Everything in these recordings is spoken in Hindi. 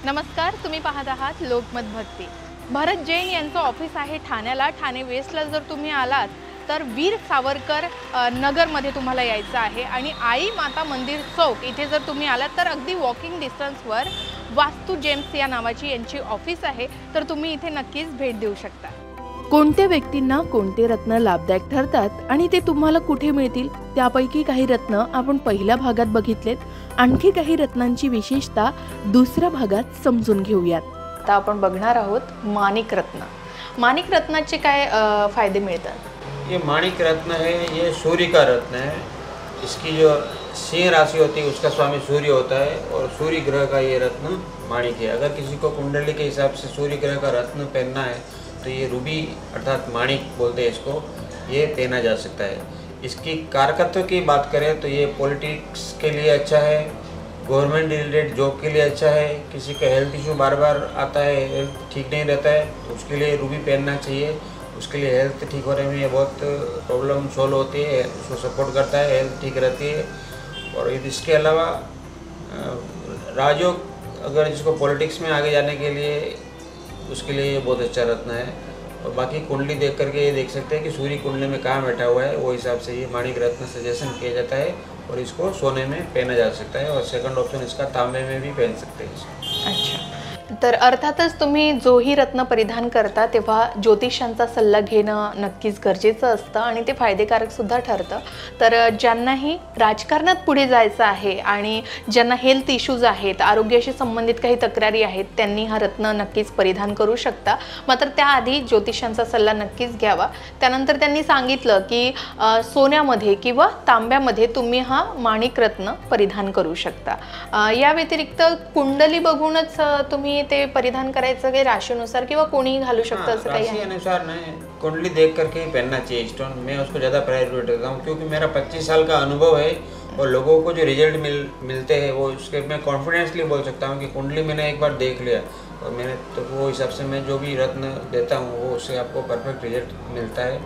नमस्कार, तुम्ही पाहत आहात लोकमत भक्ती। भरत जैन यांचं ऑफिस आहे ठाण्याला। ठाणे वेस्टला जर तुम्ही आलात तर वीर सावरकर नगरमध्ये तुम्हाला यायचं आहे आणि आई माता मंदिर चौक इथे जर तुम्ही आलात तर अगदी वॉकिंग डिस्टन्सवर वास्तू जेम्स या नावाची यांची ऑफिस आहे, तर तुम्ही इथे नक्कीच भेट देऊ शकता। कोणत्या व्यक्तींना कोणते रत्न लाभदायक ठरतात आणि ते तुम्हाला कुठे मिळतील, त्यापैकी काही रत्न आपण पहिल्या भागात बघितलेत। आणखी काही रत्नांची विशेषता दुसऱ्या भागात समजून घेऊयात। आता आपण बघणार आहोत माणिक रत्न। माणिक रत्नाचे काय फायदे मिळतात? ये माणिक रत्न है, ये सूर्य का रत्न है। इसकी जो सिंह राशि होती है उसका स्वामी सूर्य होता है और सूर्य ग्रह का ये रत्न माणिक है। अगर किसी को कुंडली के हिसाब से सूर्य ग्रह का रत्न पहनना है तो ये रूबी अर्थात माणिक बोलते हैं इसको, ये पहना जा सकता है। इसकी कारकत्व की बात करें तो ये पॉलिटिक्स के लिए अच्छा है, गवर्नमेंट रिलेटेड जॉब के लिए अच्छा है। किसी का हेल्थ इशू बार बार आता है, हेल्थ ठीक नहीं रहता है तो उसके लिए रूबी पहनना चाहिए। उसके लिए हेल्थ ठीक होने में बहुत प्रॉब्लम सॉल्व होती है, उसको सपोर्ट करता है, हेल्थ ठीक रहती है। और इसके अलावा राजयोग, अगर जिसको पॉलिटिक्स में आगे जाने के लिए, उसके लिए ये बहुत अच्छा रत्न है। और बाकी कुंडली देख करके ये देख सकते हैं कि सूर्य कुंडली में कहाँ बैठा हुआ है, वो हिसाब से ये माणिक रत्न सजेशन किया जाता है और इसको सोने में पहना जा सकता है। और सेकंड ऑप्शन इसका तांबे में भी पहन सकते हैं इसको। अच्छा, तर अर्थातच तुम्ही जोही रत्न परिधान करता तेव्हा ज्योतिषांचा सल्ला घेणं नक्कीच गरजेचं असतं आणि ते फायदेकारक सुद्धा ठरतं। तर ज्यांनाही राजकारणात पुढे जायचं आहे आणि ज्यांना हेल्थ इश्यूज आहेत, आरोग्याशी संबंधित काही तक्रारी आहेत, त्यांनी हा रत्न नक्कीच परिधान करू शकता। मात्र त्याआधी ज्योतिषांचा सल्ला नक्कीच घ्यावा। त्यानंतर त्यांनी सांगितलं की सोन्यामध्ये किंवा तांब्यामध्ये तुम्ही हा माणिक रत्न परिधान करू शकता। या व्यतिरिक्त कुंडली बघूनच तुम्ही ते परिधान करायचं की राशीनुसार किंवा कोणीही घालू शकतं असं काही आहे? राशि अनुसार नहीं, कुंडली देख करके ही पहनना चाहिए स्टोन। मैं उसको ज़्यादा प्रायोरिटी देता हूँ क्योंकि मेरा 25 साल का अनुभव है और लोगों को जो रिजल्ट मिलते हैं वो उसके मैं कॉन्फिडेंसली बोल सकता हूँ कि कुंडली मैंने एक बार देख लिया और मैंने तो वो हिसाब से मैं जो भी रत्न देता हूँ वो उससे आपको परफेक्ट रिजल्ट मिलता है,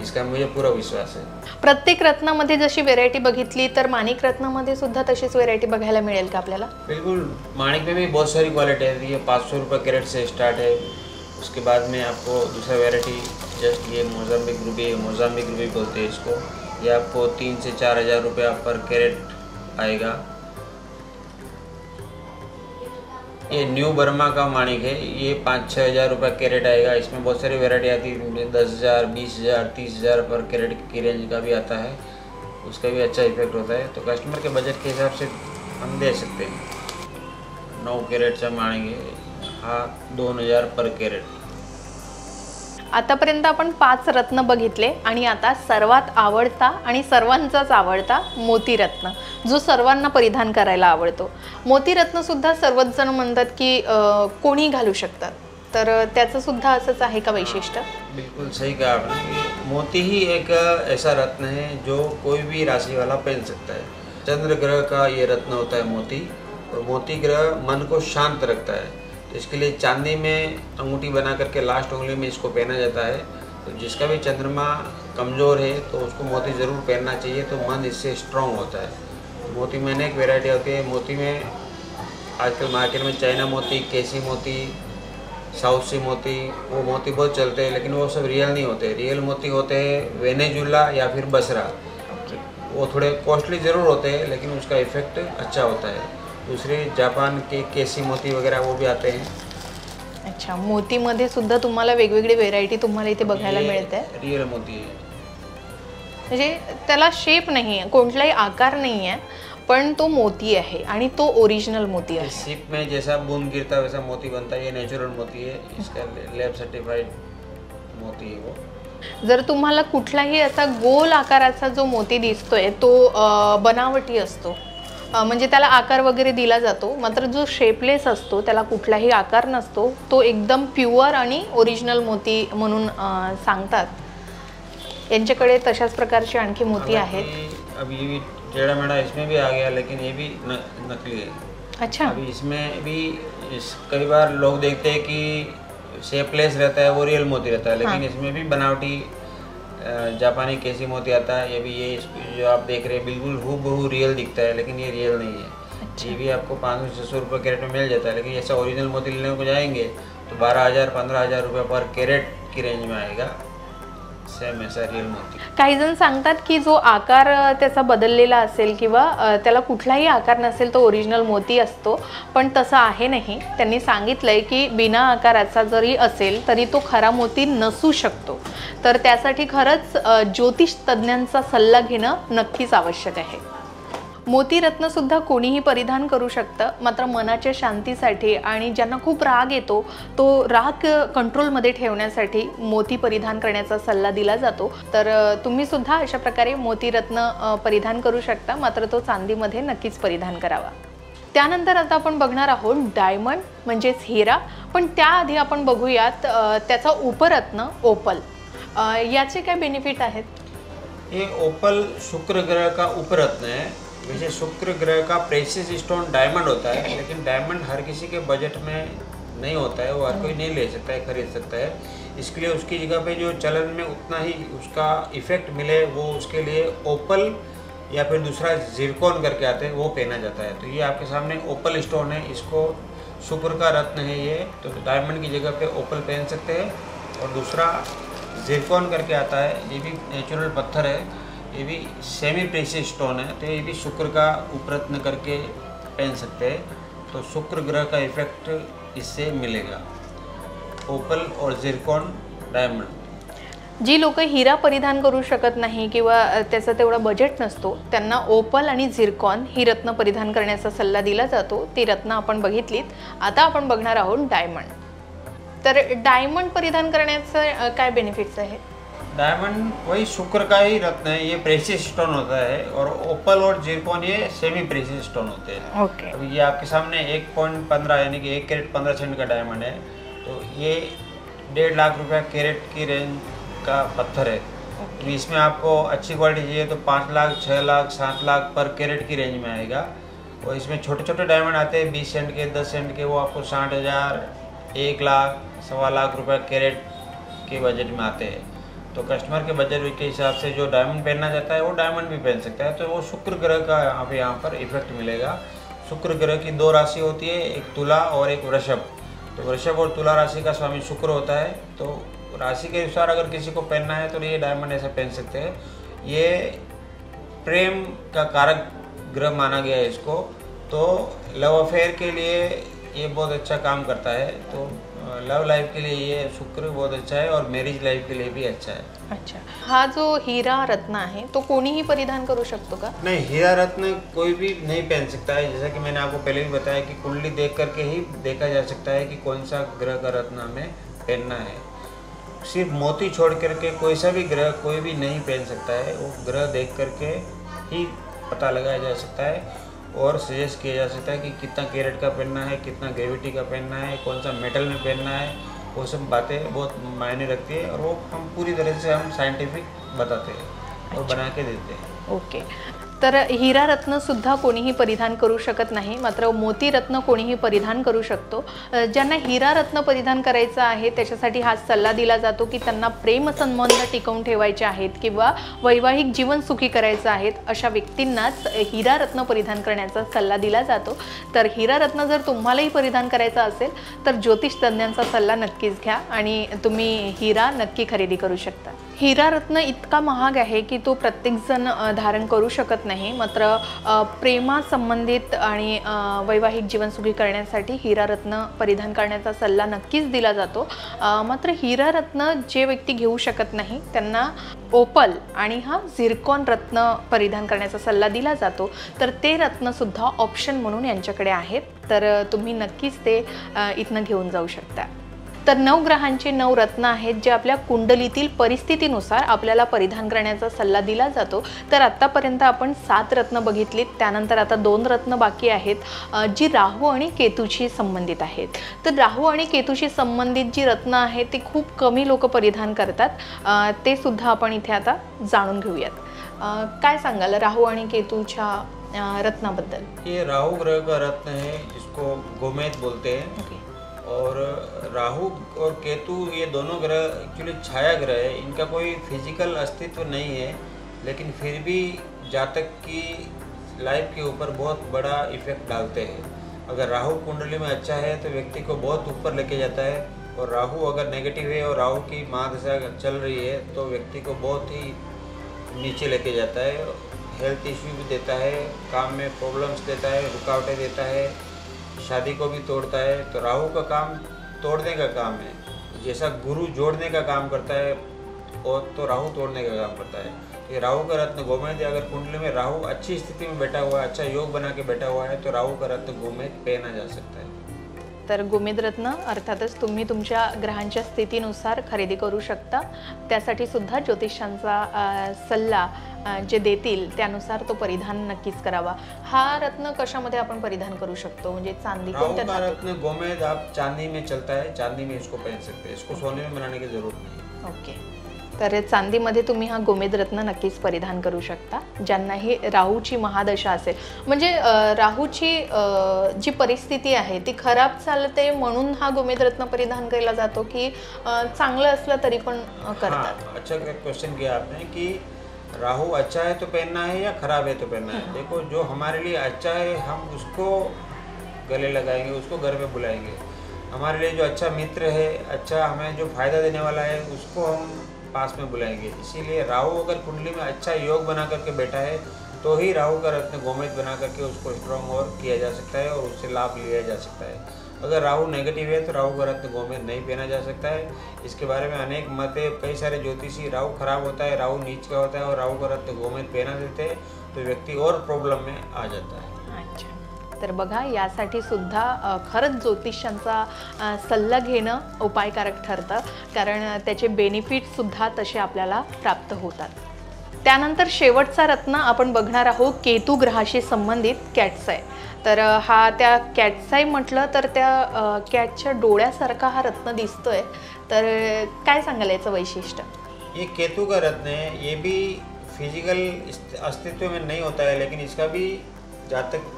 इसका मुझे पूरा विश्वास है। प्रत्येक रत्नामध्ये जशी व्हेरायटी बघितली तर माणिक रत्नामध्ये सुद्धा तशीच व्हेरायटी बघायला मिळेल का आपल्याला? बिल्कुल, माणिक में भी बहुत सारी क्वालिटी है। ये 500 रुपये कैरेट से स्टार्ट है। उसके बाद में आपको दूसरा वैरायटी जस्ट ये मोजाम्बिक रूबी है, मोजाम्बिक रूबी बोलते हैं इसको। ये आपको 3 से 4 हज़ार रुपया पर कैरेट आएगा। ये न्यू बर्मा का माणिक है, ये 5-6 हज़ार रुपये कैरेट आएगा। इसमें बहुत सारी वैरायटी आती है, 10,000, 20,000, 30,000 पर कैरेट की रेंज का भी आता है, उसका भी अच्छा इफेक्ट होता है। तो कस्टमर के बजट के हिसाब से हम दे सकते हैं। 9 कैरेटचा माणिक है हा 2,000 पर कैरेट। आतापर्यंत आपण 5 रत्न बघितले आणि आता सर्वात आवडता आणि सर्वांचाच आवडता मोती रत्न, जो सर्वांना परिधान करायला आवडतो। मोती रत्न सुद्धा सर्वच जण म्हणतात की कोणी घालू शकतात, तर त्याचं सुद्धा असंच आहे का वैशिष्ट्य? बिल्कुल सही कहा आपने। मोती ही एक ऐसा रत्न है जो कोई भी राशि वाला पहन सकता है। चंद्र ग्रह का ये रत्न होता है मोती, और मोती ग्रह मन को शांत रखता है। तो इसके लिए चांदी में अंगूठी बना करके लास्ट उंगली में इसको पहना जाता है। तो जिसका भी चंद्रमा कमज़ोर है तो उसको मोती ज़रूर पहनना चाहिए, तो मन इससे स्ट्रॉन्ग होता है। मोती में अनेक वेराइटी होती है। मोती में आजकल मार्केट में चाइना मोती, केसी मोती, साउथ सी मोती, वो मोती बहुत चलते हैं, लेकिन वो सब रियल नहीं होते। रियल मोती होते हैं वेनेजुला या फिर बसरा। वो थोड़े कॉस्टली ज़रूर होते हैं लेकिन उसका इफ़ेक्ट अच्छा होता है। दूसरे जापान के केसी मोती वगैरह वो भी आते हैं। अच्छा, मोतीमध्ये सुद्धा तुम्हाला वेगवेगळी व्हेरायटी तुम्हाला इथे बघायला मिळते। रियल मोती है, म्हणजे त्याला शेप नाही आहे, कोणताही आकार नाही आहे, पण तो मोती आहे आणि तो ओरिजिनल मोती आहे। शिप में जैसा बूंद गिरता है वैसा मोती बनता है। ये नेचुरल मोती है, इसका लैब सर्टिफाइड मोती है वो। जर तुम्हाला कुठलाही असा गोल आकाराचा जो मोती दिसतोय तो बनावटी असतो, म्हणजे त्याला आकार वगैरे दिला जातो, मात्र जो शेपलेस असतो त्याला कुठलाही आकार नसतो, तो एकदम प्युअर आणि ओरिजिनल मोती म्हणून सांगतात। यांच्याकडे तशाच प्रकारचे आणखी मोती आहेत। अभी भी टेढ़ा मेढ़ा इसमें भी आ गया, लेकिन ये भी नकली है। अच्छा, अभी इसमें भी कई बार लोग देखते हैं कि शेपलेस रहता है, वो रियल मोती रहता है, लेकिन इसमें भी बनावटी जापानी केसी मोती आता है। ये भी, ये जो आप देख रहे हैं बिल्कुल हूबहू रियल दिखता है, लेकिन ये रियल नहीं है। ये भी आपको 500-600 रुपये कैरेट में मिल जाता है, लेकिन ऐसा ओरिजिनल मोती लेने को जाएंगे तो 12,000-15,000 रुपये पर कैरेट की रेंज में आएगा। सेम ऐसा रियल मोती। काही जण सांगतात की जो आकार त्याचा बदललेला असेल किंवा त्याला कुठलाही आकार नसेल तो ओरिजिनल मोती असतो, पण तसं आहे नाही। त्यांनी सांगितलंय की बिना आकाराचा जरी असेल तरी तो खरा मोती नसू शकतो, तर त्यासाठी खरंच ज्योतिष तज्ञांचा सल्ला घेणं नक्कीच आवश्यक आहे। मोती रत्न सुद्धा कोणीही परिधान करू शकतं, मात्र मनाच्या शांतीसाठी आणि ज्यांना खूप राग येतो तो राग कंट्रोलमध्ये ठेवण्यासाठी मोती परिधान करण्याचा सल्ला दिला जातो। तर तुम्ही सुद्धा अशा प्रकारे मोती रत्न परिधान करू शकता, मात्र तो चांदीमध्ये नक्कीच परिधान करावा। त्यानंतर आता आपण बघणार आहोत डायमंड म्हणजेच हिरा, पण त्याआधी आपण बघूयात त्याचा उपरत्न ओपल। याचे काय बेनिफिट आहेत? ये ओपल शुक्र ग्रह का उपरत्न है। वैसे शुक्र ग्रह का प्रेशियस स्टोन डायमंड होता है, लेकिन डायमंड हर किसी के बजट में नहीं होता है, वो हर कोई नहीं ले सकता है, खरीद सकता है। इसके लिए उसकी जगह पे जो चलन में उतना ही उसका इफेक्ट मिले वो उसके लिए ओपल या फिर दूसरा जिरकॉन करके आते हैं वो पहना जाता है। तो ये आपके सामने ओपल स्टोन है, इसको शुक्र का रत्न है ये, तो डायमंड की जगह पे ओपल पहन सकते हैं। और दूसरा जिरकॉन करके आता है, ये भी नेचुरल पत्थर है, ये भी सेमी प्रेशियस स्टोन है, तो ये भी शुक्र का उपरत्न करके पहन सकते हैं। तो शुक्र ग्रह का इफेक्ट इससे मिलेगा। ओपल और जिरकॉन डायमंड। जी लोक हिरा परिधान करू शकत नाही किंवा त्याचा तेवढा बजेट नसतो त्यांना ओपल आणि झिरकॉन ही रत्न परिधान करण्याचा सल्ला दिला जातो। ती रत्न आपण बघितलीत। आता आपण बघणार आहोत डायमंड। तर डायमंड परिधान करण्याचे काय बेनिफिट्स आहेत? डायमंड वही शुक्र का ही रत्न है, ये प्रेशियस स्टोन होता है, और ओपल और जिरकॉन ये सेमी प्रेशियस स्टोन होते हैं। ओके। अभी ये आपके सामने 1.15 यानी कि 1 कैरेट 15 सेंट का डायमंड है, तो ये 1.5 लाख रुपया कैरेट की रेंज का पत्थर है। तो इसमें आपको अच्छी क्वालिटी चाहिए तो 5 लाख 6 लाख 7 लाख पर कैरेट की रेंज में आएगा। और इसमें छोटे छोटे डायमंड आते हैं 20 सेंट के 10 सेंट के, वो आपको 60,000 1 लाख 1.25 लाख रुपये कैरेट के बजट में आते हैं। तो कस्टमर के बजट के हिसाब से जो डायमंड पहनना चाहता है वो डायमंड भी पहन सकता है। तो वो शुक्र ग्रह का यहाँ पर इफेक्ट मिलेगा। शुक्र ग्रह की 2 राशि होती है, एक तुला और एक वृषभ। तो वृषभ और तुला राशि का स्वामी शुक्र होता है, तो राशि के अनुसार अगर किसी को पहनना है तो ये डायमंड ऐसे पहन सकते हैं। ये प्रेम का कारक ग्रह माना गया है इसको, तो लव अफेयर के लिए ये बहुत अच्छा काम करता है। तो लव लाइफ के लिए ये शुक्र बहुत अच्छा है और मैरिज लाइफ के लिए भी अच्छा है। अच्छा, हा जो हीरा रत्न आहे तो कोणीही परिधान करू शकतो का? नहीं, हीरा रत्न कोई भी नहीं पहन सकता है। जैसा कि मैंने आपको पहले भी बताया कि कुंडली देख करके ही देखा जा सकता है कि कौन सा ग्रह का रत्न हमें पहनना है। सिर्फ मोती छोड़ करके कोई सा भी ग्रह कोई भी नहीं पहन सकता है। वो ग्रह देख करके ही पता लगाया जा सकता है और सजेस्ट किया जा सकता है कि कितना कैरेट का पहनना है, कितना ग्रेविटी का पहनना है, कौन सा मेटल में पहनना है। वो सब बातें बहुत मायने रखती है और वो हम पूरी तरह से हम साइंटिफिक बताते हैं और बना के देते हैं। ओके। तर हीरा रत्न सुद्धा कोणीही परिधान करू शकत नाही, मात्र मोती रत्न कोणीही परिधान करू शकतो। ज्यांना हीरा रत्न परिधान करायचं आहे त्याच्यासाठी हा सल्ला दिला जातो की त्यांना प्रेम संबंध टिकवून ठेवायचे आहेत किंवा वैवाहिक जीवन सुखी करायचं आहे, अशा व्यक्तींनाच हीरा रत्न परिधान करण्याचा सल्ला दिला जातो। तर हीरा रत्न जर तुम्हालाही परिधान करायचा असेल तर ज्योतिष तज्ञांचा सल्ला नक्कीच घ्या आणि तुम्ही हीरा नक्की खरेदी करू शकता। हीरा रत्न इतका महाग आहे की तो प्रत्येक जण धारण करू शकत नाही, मात्र प्रेमासंबंधित आणि वैवाहिक जीवन सुखी करण्यासाठी हीरा रत्न परिधान करण्याचा सल्ला नक्कीच दिला जातो। मात्र हीरा रत्न जे व्यक्ती घेऊ शकत नाही त्यांना ओपल आणि हा झिरकॉन रत्न परिधान करण्याचा सल्ला दिला जातो। तर ते रत्न सुद्धा ऑप्शन म्हणून यांच्याकडे आहेत, तर तुम्ही नक्कीच ते इथनं घेऊन जाऊ शकता। तर 9 ग्रहांचे 9 रत्न आहेत जे आपल्या कुंडलीतील परिस्थितीनुसार आपल्याला परिधान करण्याचा सल्ला दिला जातो। तर आतापर्यंत आपण 7 रत्न बघितलीत, त्यानंतर आता 2 रत्न बाकी आहेत जी राहू आणि केतूशी संबंधित आहेत। तर राहू आणि केतूशी संबंधित जी रत्न आहेत ती खूप कमी लोक परिधान करतात, ते सुद्धा आपण इथे आता जाणून घेऊयात। काय सांगाल राहू आणि केतूच्या रत्नाबद्दल? ये राहु ग्रह का रत्न है जिसको गोमेद बोलते हैं। ओके। और राहु और केतु ये दोनों ग्रह एक्चुअली छाया ग्रह है, इनका कोई फिजिकल अस्तित्व नहीं है, लेकिन फिर भी जातक की लाइफ के ऊपर बहुत बड़ा इफेक्ट डालते हैं। अगर राहु कुंडली में अच्छा है तो व्यक्ति को बहुत ऊपर लेके जाता है, और राहु अगर नेगेटिव है और राहु की महादशा चल रही है तो व्यक्ति को बहुत ही नीचे लेके जाता है, हेल्थ इश्यू भी देता है, काम में प्रॉब्लम्स देता है, रुकावटें देता है, शादी को भी तोड़ता है। तो राहु का काम तोड़ने का काम है, जैसा गुरु जोड़ने का काम करता है और तो राहु तोड़ने का काम करता है। ये राहु का रत्न गोमेद, अगर कुंडली में राहु अच्छी स्थिति में बैठा हुआ है, अच्छा योग बना के बैठा हुआ है, तो राहु का रत्न गोमेद पहना जा सकता है। तर गोमेद रत्न अर्थातच तुम्ही तुमच्या ग्रहांच्या स्थितीनुसार खरेदी करू शकता। त्यासाठी सुद्धा ज्योतिषांचा सल्ला जे देतील त्यानुसार तो परिधान नक्कीच करावा। हा रत्न कशामध्ये आपण परिधान करू शकतो, म्हणजे चांदी कोणत्या धातु? रत्न गोमेद आप चांदी में चलता है, चांदी में इसको पहन सकते हैं, इसको सोने में बनाने की जरूरत नहीं। ओके, तर चांदीमध्ये तुम्ही हा गोमेद रत्न नक्कीच परिधान करू शकता ज्यांनाही राहूची महादशा असेल। म्हणजे राहूची जी परिस्थिती आहे ती खराब चालते म्हणून हा गोमेद रत्न परिधान केला जातो की चांगलं असलं तरी पण करतात? अच्छा क्वेश्चन किया आपने कि राहु अच्छा है तो पहनना है या खराब है तो पहनना है। देखो, जो हमारे लिए अच्छा है हम उसको गले लगाएंगे, उसको घर में बुलाएंगे। हमारे लिए जो अच्छा मित्र है, अच्छा हमें जो फायदा देने वाला है, उसको हम पास में बुलाएंगे। इसीलिए राहु अगर कुंडली में अच्छा योग बना करके बैठा है तो ही राहु का रत्न गोमेद बना करके उसको स्ट्रॉन्ग और किया जा सकता है और उससे लाभ लिया जा सकता है। अगर राहु नेगेटिव है तो राहु का रत्न गोमेद नहीं पहना जा सकता है। इसके बारे में अनेक मतें, कई सारे ज्योतिषी राहु खराब होता है, राहु नीच का होता है और राहु का रत्न गोमेद पहना देते हैं तो व्यक्ति और प्रॉब्लम में आ जाता है। अच्छा, तर बघा यासाठी सुद्धा खरंच ज्योतिषांचा सल्ला घेणं उपायकारक ठरतं, कारण त्याचे बेनिफिट सुद्धा तसे आपल्याला प्राप्त होतात। त्यानंतर शेवटचा रत्न आपण बघणार आहोत केतू ग्रहाशी संबंधित कॅट्साय। तर हा त्या कॅट्साय म्हटलं तर त्या कॅटच्या डोळ्यासारखा हा रत्न दिसतोय, तर काय सांगाल याचं वैशिष्ट्य? ये केतु का रत्न है, ये भी फिजिकल अस्तित्व में नहीं होता है, लेकिन इसका भी जातक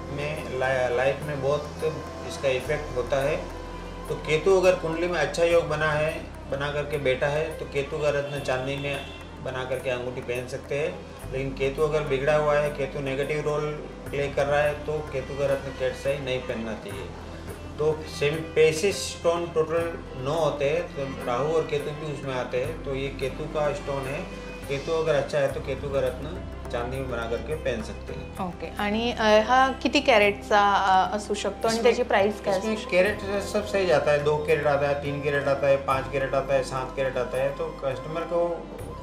में लाइफ में बहुत इसका इफेक्ट होता है। तो केतु अगर कुंडली में अच्छा योग बना करके बैठा है तो केतु का रत्न चांदी में बना करके अंगूठी पहन सकते हैं। लेकिन केतु अगर बिगड़ा हुआ है, केतु नेगेटिव रोल प्ले कर रहा है तो केतु का रत्न कैटसाई नहीं पहनना चाहिए। तो सेमी प्रेशियस स्टोन टोटल 9 होते हैं, तो राहु और केतु भी उसमें आते हैं। तो ये केतु का स्टोन है, केतु अगर अच्छा है तो केतु का रत्न चांदी में बना करके पहन सकते हैं। ओके, आणि हा किती कॅरेटचा असू शकतो आणि त्याची प्राइस काय असते? कैरेट सब सही जाता है, 2 कैरेट आता है, 3 कैरेट आता है, 5 कैरेट आता है, 7 कैरेट आता है। तो कस्टमर को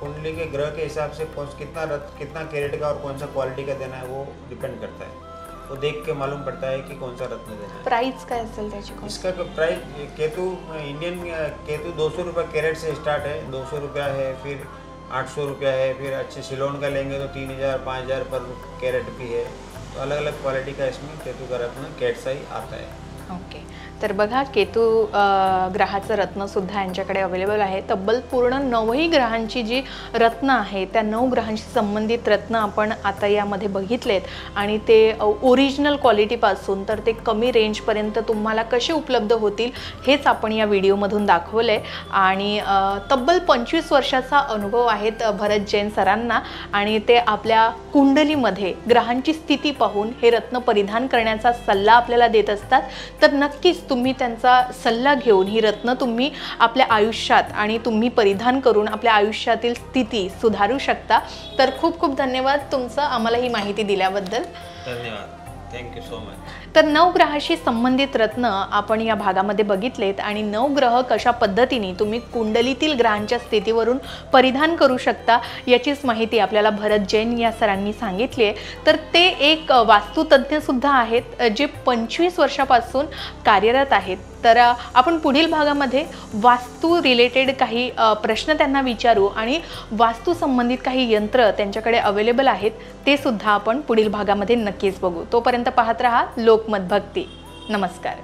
कुंडली के ग्रह के हिसाब से कितना कैरेट का और कौन सा क्वालिटी का देना है वो डिपेंड करता है। वो देख के मालूम पड़ता है कि कौन सा रत्न देना है। प्राइस काय असेल त्याची? इसका प्राइस केतु इंडियन केतु 200 रुपये कैरेट से स्टार्ट है, 200 रुपया है, फिर 800 रुपया है, फिर अच्छे सिलोन का लेंगे तो 3000 5000 पर कैरेट भी है। तो अलग अलग क्वालिटी का इसमें केतु का रत्न कैटसाई आता है। ओके, तर बघा केतू ग्रहाचं रत्नसुद्धा यांच्याकडे अवेलेबल आहे। तब्बल पूर्ण 9 ग्रहांची जी रत्न आहे त्या 9 ग्रहांशी संबंधित रत्न आपण आता यामध्ये बघितलेत आणि ते ओरिजिनल क्वालिटीपासून तर ते कमी रेंजपर्यंत तुम्हाला कसे उपलब्ध होतील हेच आपण या व्हिडिओमधून दाखवले। आणि तब्बल 25 वर्षाचा अनुभव आहेत भरत जैन सरांना आणि ते आपल्या कुंडलीमध्ये ग्रहांची स्थिती पाहून हे रत्न परिधान करण्याचा सल्ला आपल्याला देत असतात। तर नक्कीच तुम्ही त्यांचा सल्ला घेऊन ही रत्न तुम्ही आपल्या आयुष्यात आणि तुम्ही परिधान करून आपल्या आयुष्यातील स्थिती सुधारू शकता। तर खूप खूप धन्यवाद तुमचं आम्हाला ही माहिती दिल्याबद्दल। धन्यवाद, थँक्यू सो मच। तर 9 ग्रहाशी संबंधित रत्न आपण या भागामध्ये बघितलेत आणि 9 ग्रह कशा पद्धतीने तुम्ही कुंडलीतील ग्रहांच्या स्थितीवरून परिधान करू शकता याचीच माहिती आपल्याला भरत जैन या सरांनी सांगितली आहे। तर ते एक वास्तुतज्ञ सुद्धा आहेत जे 25 वर्षापासून कार्यरत आहेत। तर आपण पुढील भागामध्ये वास्तू रिलेटेड काही प्रश्न त्यांना विचारू आणि वास्तू संबंधित काही यंत्र त्यांच्याकडे अवेलेबल आहेत ते सुद्धा आपण पुढील भागामध्ये नक्कीच बघू। तोपर्यंत पाहत रहा लोकमत भक्ती। नमस्कार।